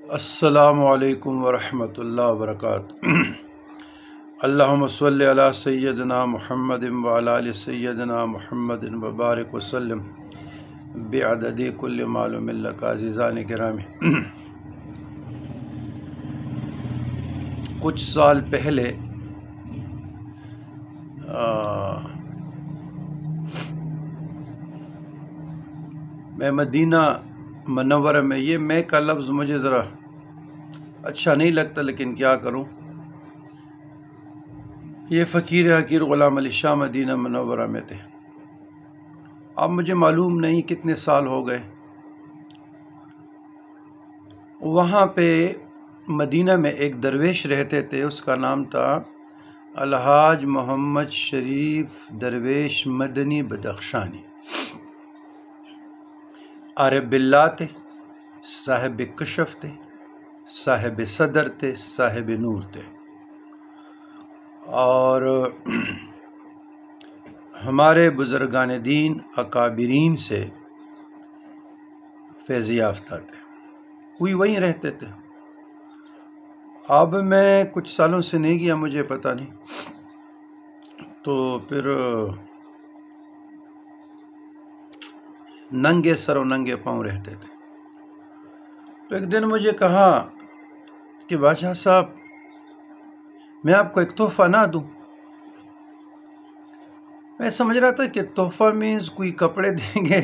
السلام علیکم ورحمۃ اللہ وبرکاتہ۔ اللہم صلی علی سیدنا محمد وعلی آل سیدنا محمد وبارک وسلم بعدد کل معلوم لک۔ عزیزان گرامی، کچھ سال پہلے میں مدینہ منورہ میں، یہ میں کا لفظ مجھے ذرا اچھا نہیں لگتا لیکن کیا کروں، یہ فقیر حقیر غلام علی شاہ مدینہ منورہ میں تھے۔ اب مجھے معلوم نہیں کتنے سال ہو گئے۔ وہاں پہ مدینہ میں ایک درویش رہتے تھے، اس کا نام تھا الحاج محمد شریف درویش مدنی بدخشانی۔ عارف باللہ تھے، صاحب کشف تھے، صاحب صدر تھے، صاحب نور تھے، اور ہمارے بزرگان دین اکابرین سے فیض یافتہ تھے، وہیں رہتے تھے۔ اب میں کچھ سالوں سے نہیں گیا، مجھے پتہ نہیں، تو پھر ننگے سر و ننگے پاؤں رہتے تھے۔ تو ایک دن مجھے کہا کہ بادشاہ صاحب، میں آپ کو ایک تحفہ نہ دوں؟ میں سمجھ رہا تھا کہ تحفہ مینز کوئی کپڑے دیں گے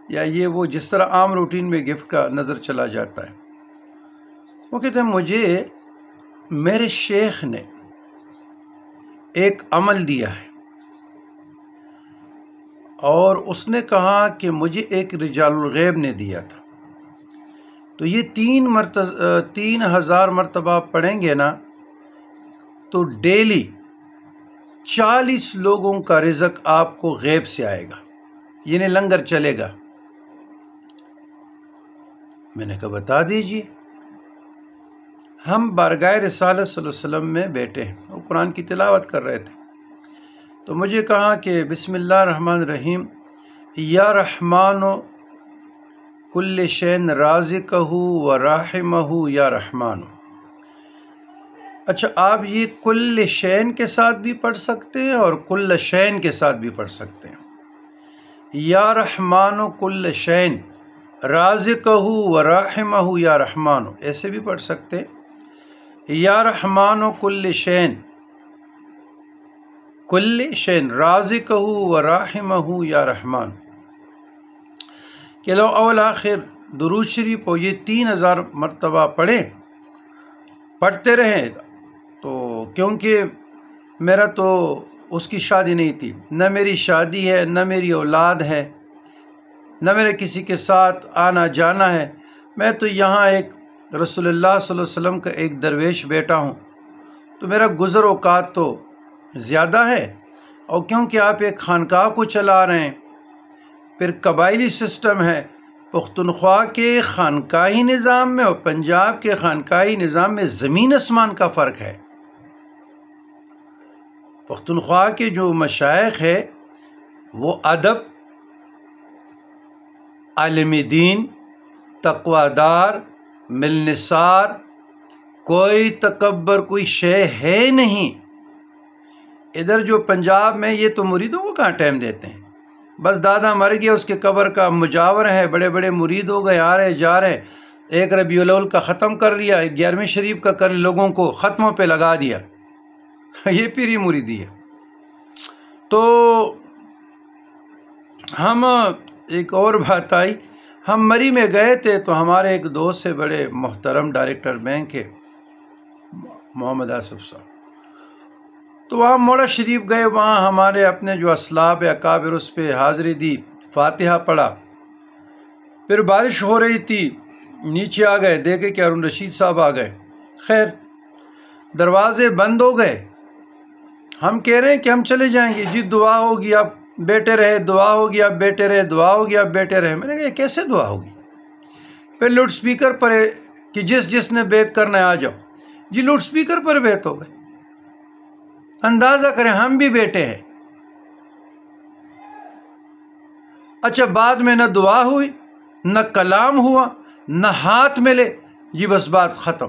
یا یہ وہ جس طرح عام روٹین میں گفٹ کا نظر چلا جاتا ہے۔ وہ کہتے ہیں مجھے میرے شیخ نے ایک عمل دیا ہے، اور اس نے کہا کہ مجھے ایک رجال الغیب نے دیا تھا، تو یہ 3000 مرتبہ پڑھیں گے نا تو ڈیلی 40 لوگوں کا رزق آپ کو غیب سے آئے گا، یعنی لنگر چلے گا۔ میں نے کہا بتا دیجئے۔ ہم بارگاہ رسالت صلی اللہ علیہ وسلم میں بیٹھے ہیں، وہ قرآن کی تلاوت کر رہے تھے، تو مجھے کہا کہ بسم اللہ الرحمن الرحیم، یا رحمان کل شین رازقہ و راحمہ یا رحمان۔ اچھا، آپ یہ کل شین کے ساتھ بھی پڑھ سکتے ہیں اور کل شین کے ساتھ بھی پڑھ سکتے ہیں۔ یا رحمان کل شین رازقہ و راحمہ یا رحمان، ایسے بھی پڑھ سکتے ہیں۔ یا رحمان کل شین، کل شین رازقہ و راحمہ یا رحمان، کہ لو اول آخر درود شریف ہو یہ 3000 مرتبہ پڑھتے رہیں۔ تو کیونکہ میرا تو اس کی شادی نہیں تھی، نہ میری شادی ہے، نہ میری اولاد ہے، نہ میرے کسی کے ساتھ آنا جانا ہے، میں تو یہاں ایک رسول اللہ صلی اللہ علیہ وسلم کا ایک درویش بیٹا ہوں، تو میرا گزر اوقات تو زیادہ ہے۔ اور کیونکہ آپ ایک خانقاہ کو چلا رہے ہیں، پھر قبائلی سسٹم ہے، پختونخوا کے خانقاہی نظام میں اور پنجاب کے خانقاہی نظام میں زمین آسمان کا فرق ہے۔ پختونخوا کے جو مشائخ ہے وہ ادب، عالم دین، تقوی دار، ملنسار، کوئی تکبر کوئی شے ہے نہیں۔ ادھر جو پنجاب میں یہ تو مریدوں کو کہاں ٹائم دیتے ہیں، بس دادا مر گیا، اس کے قبر کا مجاور ہے، بڑے بڑے مرید ہو گئے، آ رہے جا رہے، ایک ربیع الاول کا ختم کر لیا، ایک 11ویں شریف کا کر لوگوں کو ختموں پہ لگا دیا، یہ پیری مریدی ہے۔ تو ہم ایک اور بات آئی، ہم مری میں گئے تھے، تو ہمارے ایک دوست سے بڑے محترم ڈائریکٹر بینک کے محمد آصف صاحب، تو وہاں موڑا شریف گئے، وہاں ہمارے اپنے جو اسلاف اکابر اس پہ حاضری دی، فاتحہ پڑھا، پھر بارش ہو رہی تھی، نیچے آ گئے، دیکھے کہ ہارون رشید صاحب آ گئے، خیر دروازے بند ہو گئے۔ ہم کہہ رہے ہیں کہ ہم چلے جائیں گے، جی دعا ہوگی آپ بیٹھے رہے، دعا ہوگی آپ بیٹھے رہے، دعا ہوگی آپ بیٹھے رہے۔ میں نے کہا یہ کیسے دعا ہوگی؟ پھر لاؤڈ سپیکر پر کہ جس نے بیعت کرنا ہے آ جاؤ، جی لاؤڈ سپیکر پر بیعت ہو گئے۔ اندازہ کریں ہم بھی بیٹھے ہیں۔ اچھا، بعد میں نہ دعا ہوئی، نہ کلام ہوا، نہ ہاتھ ملے، جی بس بات ختم،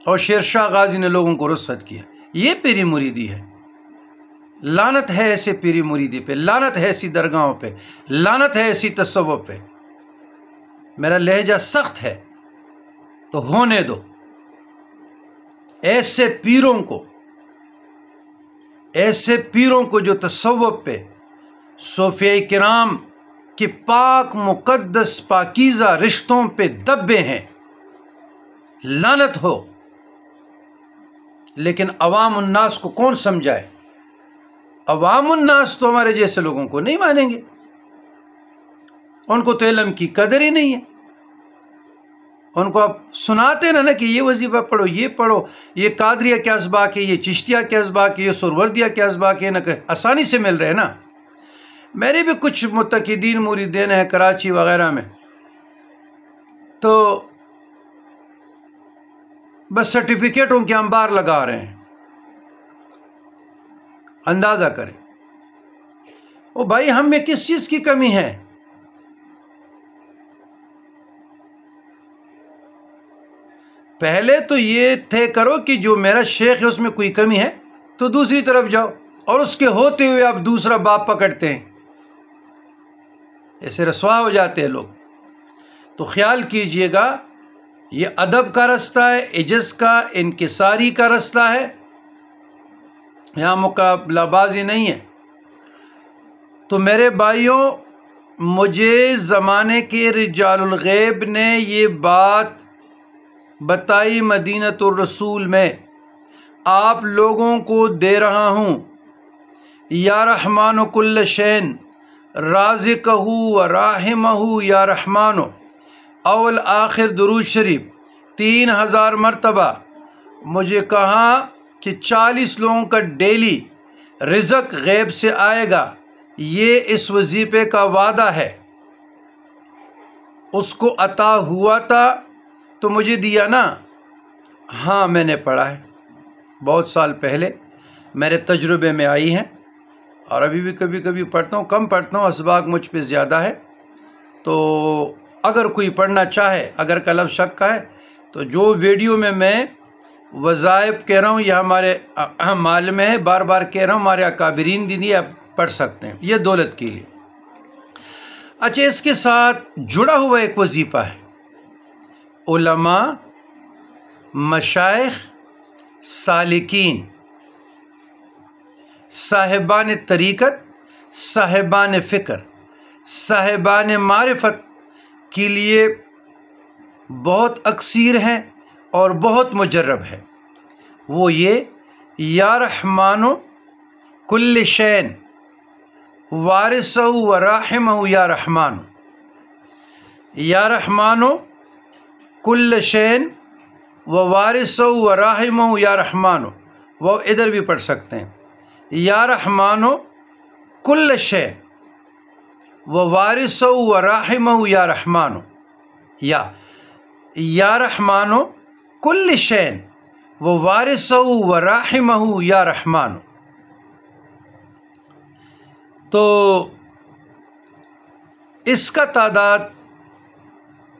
اور شیر شاہ غازی نے لوگوں کو رخصت کیا۔ یہ پیری مریدی ہے۔ لعنت ہے ایسے پیری مریدی پہ، لعنت ہے ایسی درگاہوں پہ، لعنت ہے ایسی تصوف پہ۔ میرا لہجہ سخت ہے تو ہونے دو۔ ایسے پیروں کو جو تصوف پہ، صوفیاء کرام کے پاک مقدس پاکیزہ رشتوں پہ دبے ہیں، لعنت ہو۔ لیکن عوام الناس کو کون سمجھائے؟ عوام الناس تو ہمارے جیسے لوگوں کو نہیں مانیں گے، ان کو تو علم کی قدر ہی نہیں ہے۔ ان کو آپ سناتے نا کہ یہ وظیفہ پڑھو، یہ پڑھو، یہ قادریہ کے اسباق ہے، یہ چشتیہ کے اسباق ہے، یہ سروردیہ کے اسباق ہے، نا کہ آسانی سے مل رہے ہیں نا۔ میرے بھی کچھ متقدین مریدین ہیں کراچی وغیرہ میں، تو بس سرٹیفکیٹوں کے انبار لگا رہے ہیں۔ اندازہ کریں او بھائی، ہم میں کس چیز کی کمی ہے؟ پہلے تو یہ طے کرو کہ جو میرا شیخ ہے اس میں کوئی کمی ہے تو دوسری طرف جاؤ، اور اس کے ہوتے ہوئے آپ دوسرا باپ پکڑتے ہیں، ایسے رسوا ہو جاتے ہیں لوگ۔ تو خیال کیجئے گا، یہ ادب کا رستہ ہے، عجز کا، انکساری کا رستہ ہے، یہاں مقابلہ بازی نہیں ہے۔ تو میرے بھائیوں، مجھے زمانے کے رجال الغیب نے یہ بات بتائی مدینۃ الرسول میں، آپ لوگوں کو دے رہا ہوں۔ یا رحمان کل شین رازقہ و راحمہ یا رحمانو، اول آخر درود شریف 3000 مرتبہ۔ مجھے کہا کہ 40 لوگوں کا ڈیلی رزق غیب سے آئے گا، یہ اس وظیفے کا وعدہ ہے۔ اس کو عطا ہوا تھا تو مجھے دیا نا؟ ہاں، میں نے پڑھا ہے، بہت سال پہلے میرے تجربے میں آئی ہیں، اور ابھی بھی کبھی کبھی پڑھتا ہوں، کم پڑھتا ہوں، اسباق مجھ پہ زیادہ ہے۔ تو اگر کوئی پڑھنا چاہے، اگر کا لفظ شک کا ہے، تو جو ویڈیو میں وظائف کہہ رہا ہوں یہ ہمارے مال میں ہے، بار بار کہہ رہا ہوں، ہمارے اکابرین دی آپ پڑھ سکتے ہیں، یہ دولت کے لیے۔ اچھا، اس کے ساتھ جڑا ہوا ایک وظیفہ ہے، علماء، مشائخ، سالکین، صاحبان طریقت، صاحبان فکر، صاحبان معرفت کے لیے بہت اکثیر ہیں اور بہت مجرب ہے۔ وہ یہ، یا رحمانو کل شین وارثہ و راحمہ یا رحمانو، یا رحمانو کل شین و وارثہ و راحمہ یا رحمانو۔ وہ ادھر بھی پڑھ سکتے ہیں، یا رحمانو کل شین و وارثہ و راحمہ یا رحمانو، یا رحمانو کل شین و وارثہ و راحمہ یا رحمانو۔ تو اس کا تعداد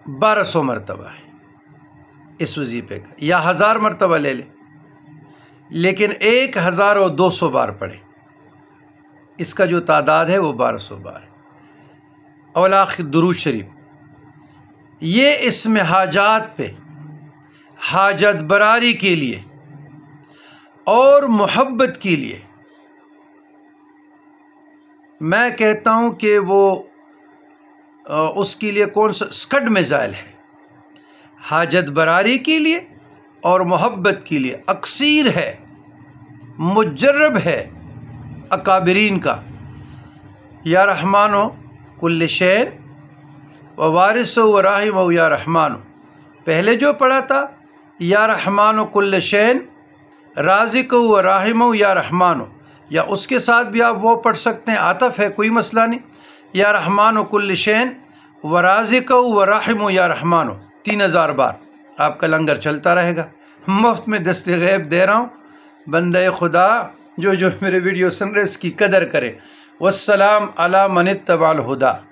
1200 مرتبہ ہے اس وظیفے کا، یا 1000 مرتبہ لے لے، لیکن 1200 بار پڑھے، اس کا جو تعداد ہے وہ 1200 بار ہے۔ اول آخر درود شریف، یہ اس میں حاجات پہ، حاجت براری کے لیے اور محبت کے لیے، میں کہتا ہوں کہ وہ اس کے لیے کون سا اسکڈ میزائل ہے، حاجت براری کے لیے اور محبت کے لیے اکثیر ہے، مجرب ہے اکابرین کا۔ یا رحمانو کل شین و وارثہ و راحمہ یا رحمانو، پہلے جو پڑھا تھا یا رحمانو کل شین رازقہ و راحمہ یا رحمانو، یا اس کے ساتھ بھی آپ وہ پڑھ سکتے ہیں، عطف ہے، کوئی مسئلہ نہیں، یا رحمانو کل شین و رازقہ و راحمہ یا رحمانو 3000 بار، آپ کا لنگر چلتا رہے گا۔ مفت میں دست غیب دے رہا ہوں، بندہ خدا جو میرے ویڈیو سن رہے اس کی قدر کرے۔ والسلام علی من اتبع الہدی۔